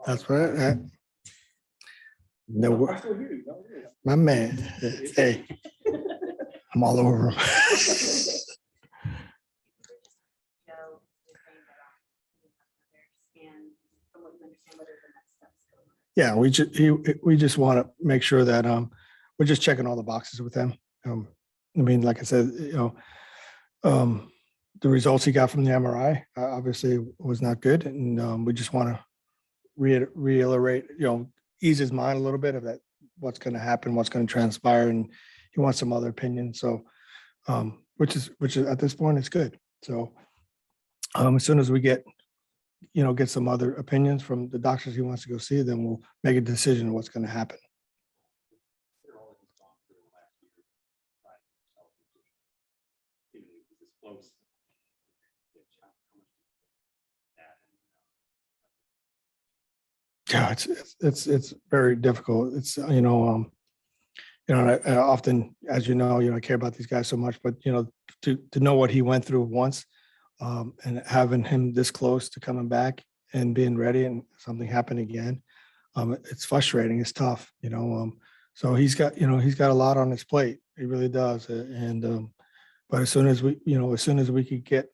That's right. No, my man. Hey, I'm all over him. Yeah, we just want to make sure that we're just checking all the boxes with him. I mean, like I said, the results he got from the MRI obviously was not good, and we just want to reiterate, ease his mind a little bit of that, what's going to happen, what's going to transpire, and he wants some other opinion. So, which is at this point, it's good. So, as soon as we get some other opinions from the doctors he wants to go see, then we'll make a decision on what's going to happen. Yeah, it's very difficult. It's I often, as I care about these guys so much, but to know what he went through once, and having him this close to coming back and being ready, and something happened again, it's frustrating. It's tough, So he's got a lot on his plate. He really does, and but as soon as we could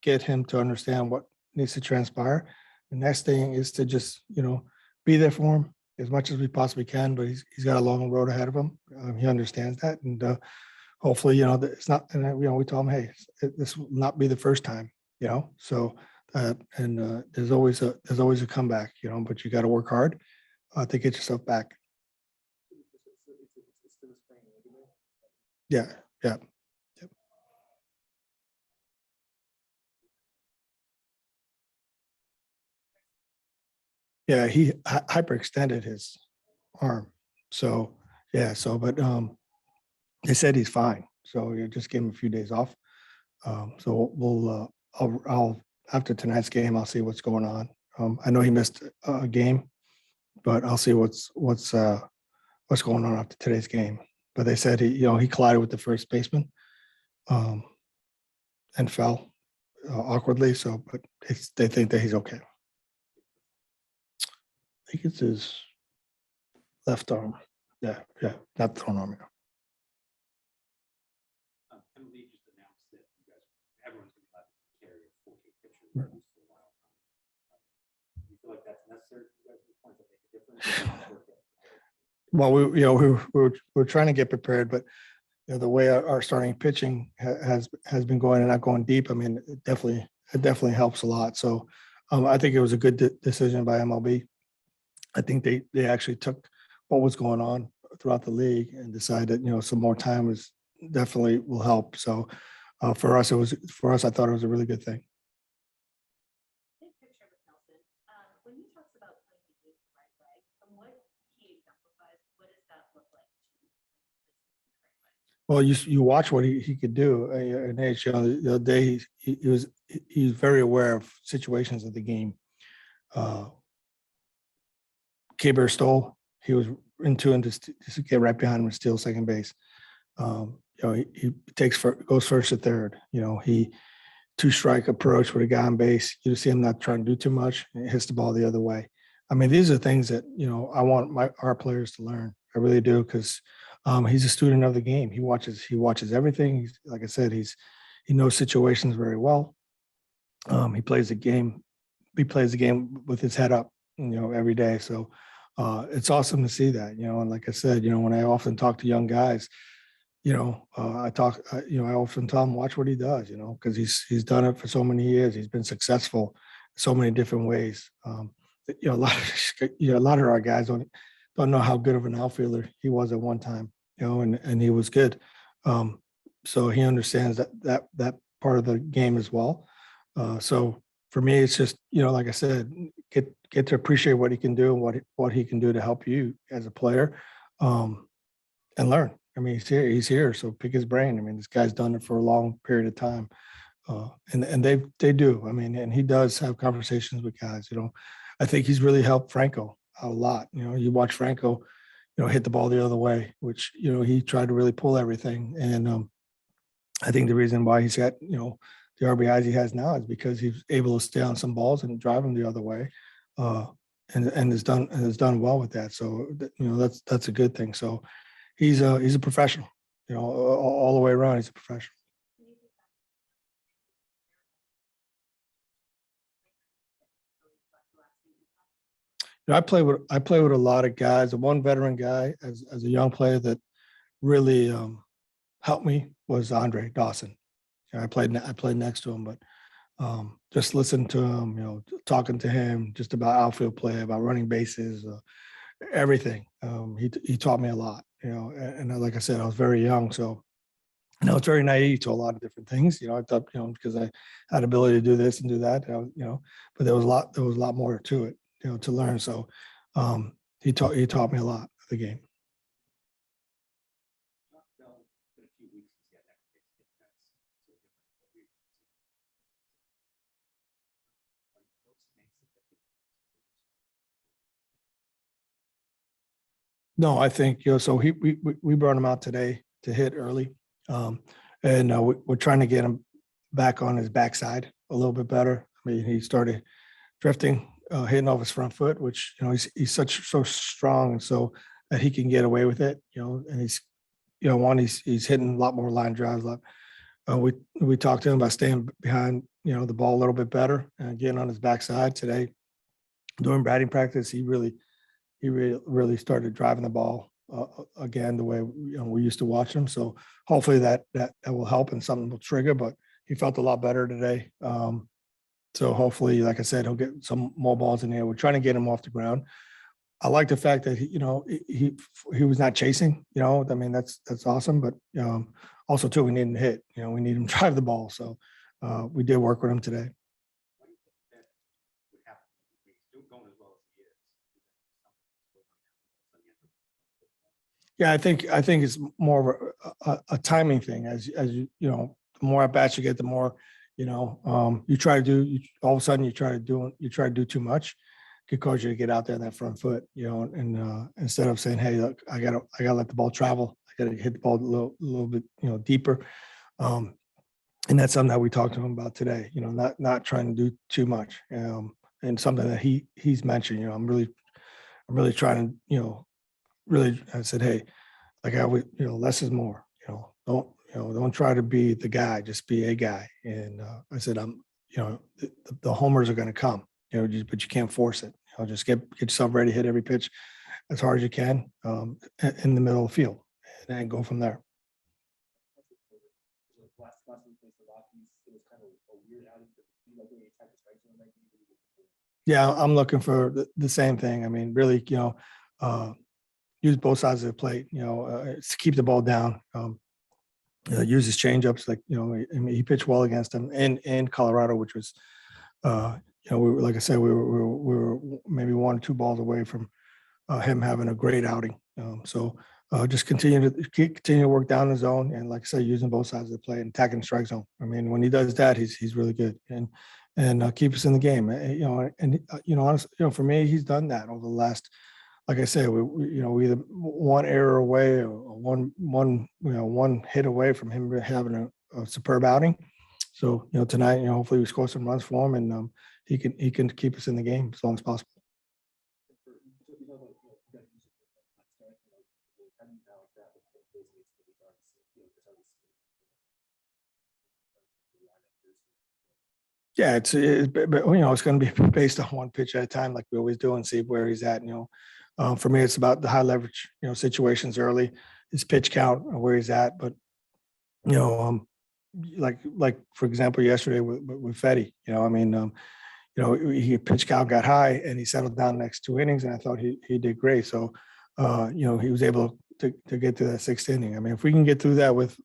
get him to understand what needs to transpire, the next thing is to just be there for him as much as we possibly can. But he's got a long road ahead of him. He understands that, and hopefully, it's not. And we told him, hey, this will not be the first time. So and there's always a comeback. But you got to work hard to get yourself back. Yeah. Yep. Yeah, he hyperextended his arm. So yeah, but they said he's fine. So you just give him a few days off. So I'll after tonight's game, I'll see what's going on. I know he missed a game, but I'll see what's going on after today's game. But they said he collided with the first baseman, and fell awkwardly. So, but they think that he's okay. I think it's his left arm. Yeah, not thrown arm. MLB just announced that everyone's going to be allowed to carry a 4K picture for a while. Do you feel like that's necessary for you guys at this point to make a difference? Well, we're trying to get prepared, but the way our starting pitching has been going and not going deep, I mean, it definitely helps a lot. So I think it was a good decision by MLB. I think they actually took what was going on throughout the league and decided, some more time was definitely will help. So for us, I thought it was a really good thing. Big picture with Nelson, when he talks about playing the game the right way, from what he exemplifies, what does that look like to play the right way? Well, you watch what he could do in AHL the other day. He's very aware of situations of the game. Kaber stole. He was in two and just get right behind him and steal second base. He goes first to third. He 2-strike approach with a guy on base. You see him not trying to do too much, and it hits the ball the other way. I mean, these are things that I want our players to learn. I really do, because he's a student of the game. He watches everything. Like I said, he knows situations very well. He plays the game. He plays the game with his head up, every day. So it's awesome to see that, and like I said, when I often talk to young guys, I often tell them, watch what he does, because he's done it for so many years. He's been successful so many different ways. A lot of our guys don't know how good of an outfielder he was at one time, and he was good. So he understands that part of the game as well. So for me, it's just, like I said, get to appreciate what he can do and what he can do to help you as a player, and learn. I mean, he's here. So pick his brain. I mean, this guy's done it for a long period of time. And they do. I mean, and he does have conversations with guys, I think he's really helped Franco out a lot. You watch Franco, hit the ball the other way, which, he tried to really pull everything. And I think the reason why he's got, the RBIs he has now is because he's able to stay on some balls and drive them the other way. and has done well with that. So that's a good thing. So he's a professional. All the way around, he's a professional. I play with a lot of guys. The one veteran guy as a young player that really helped me was Andre Dawson. I played next to him, but just listening to him, talking to him just about outfield play, about running bases, everything. He taught me a lot, and like I said, I was very young, so it's very naive to a lot of different things. I thought, because I had ability to do this and do that, but there was a lot more to it, to learn. So he taught me a lot of the game. No, I think, so we brought him out today to hit early. And we're trying to get him back on his backside a little bit better. I mean, he started drifting, hitting off his front foot, which, he's so strong, and so that he can get away with it, and he's, he's hitting a lot more line drives. We talked to him about staying behind, the ball a little bit better and getting on his backside today. During batting practice, he really started driving the ball again the way we used to watch him. So hopefully that will help and something will trigger. But he felt a lot better today. So hopefully, like I said, he'll get some more balls in there. We're trying to get him off the ground. I like the fact that he was not chasing. I mean, that's awesome. But also too, we need him to hit. We need him to drive the ball. So we did work with him today. Yeah, I think it's more of a timing thing. As the more at bats you get, the more you try to do. All of a sudden, you try to do too much, could cause you to get out there in that front foot. And instead of saying, "Hey, look, I gotta let the ball travel. I gotta hit the ball a little bit deeper." And that's something that we talked to him about today. Not trying to do too much. And something that he's mentioned. I'm really trying to really, I said, hey, like I would, less is more. Don't try to be the guy, just be a guy. And I said, the homers are going to come, but you can't force it. Just get yourself ready, hit every pitch as hard as you can in the middle of the field, and then go from there. Yeah, I'm looking for the same thing. I mean, really, use both sides of the plate, to keep the ball down. Use his changeups, like, I mean, he pitched well against him in Colorado, which was, like I said, we were maybe 1 or 2 balls away from him having a great outing. So just continue to work down the zone, and like I said, using both sides of the plate and attacking the strike zone. I mean, when he does that, he's really good, and keep us in the game. Honestly, for me, he's done that over the last. Like I said, we either one error away or one hit away from him having a superb outing. So tonight, hopefully we score some runs for him, and he can keep us in the game as long as possible. Yeah, it's going to be based on one pitch at a time, like we always do, and see where he's at. For me, it's about the high leverage, situations early, his pitch count, where he's at. But like for example, yesterday with Fetty, I mean, he pitch count got high and he settled down the next 2 innings, and I thought he did great. So, he was able to get to that 6th inning. I mean, if we can get through that with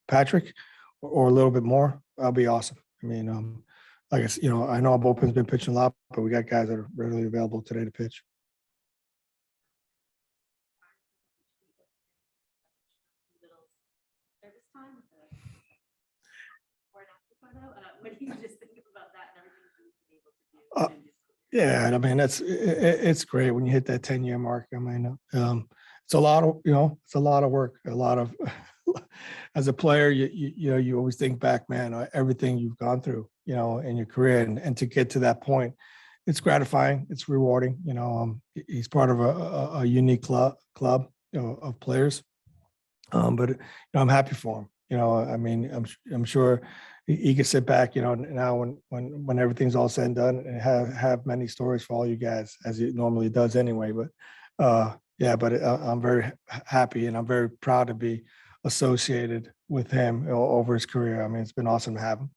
Patrick or a little bit more, that'll be awesome. I mean, like I said, I know our bullpen's been pitching a lot, but we got guys that are readily available today to pitch. Service time with the before and after photo. What do you just think about that and everything you've been able to do? Yeah, I mean, it's great when you hit that 10-year mark. I mean, it's a lot of it's a lot of work, a lot of as a player, you always think back, man, everything you've gone through, in your career, and to get to that point, it's gratifying. It's rewarding. He's part of a unique club of players. But I'm happy for him. I mean, I'm sure he could sit back, now when everything's all said and done, and have many stories for all you guys, as he normally does anyway. But yeah, but I'm very happy and I'm very proud to be associated with him over his career. I mean, it's been awesome to have him.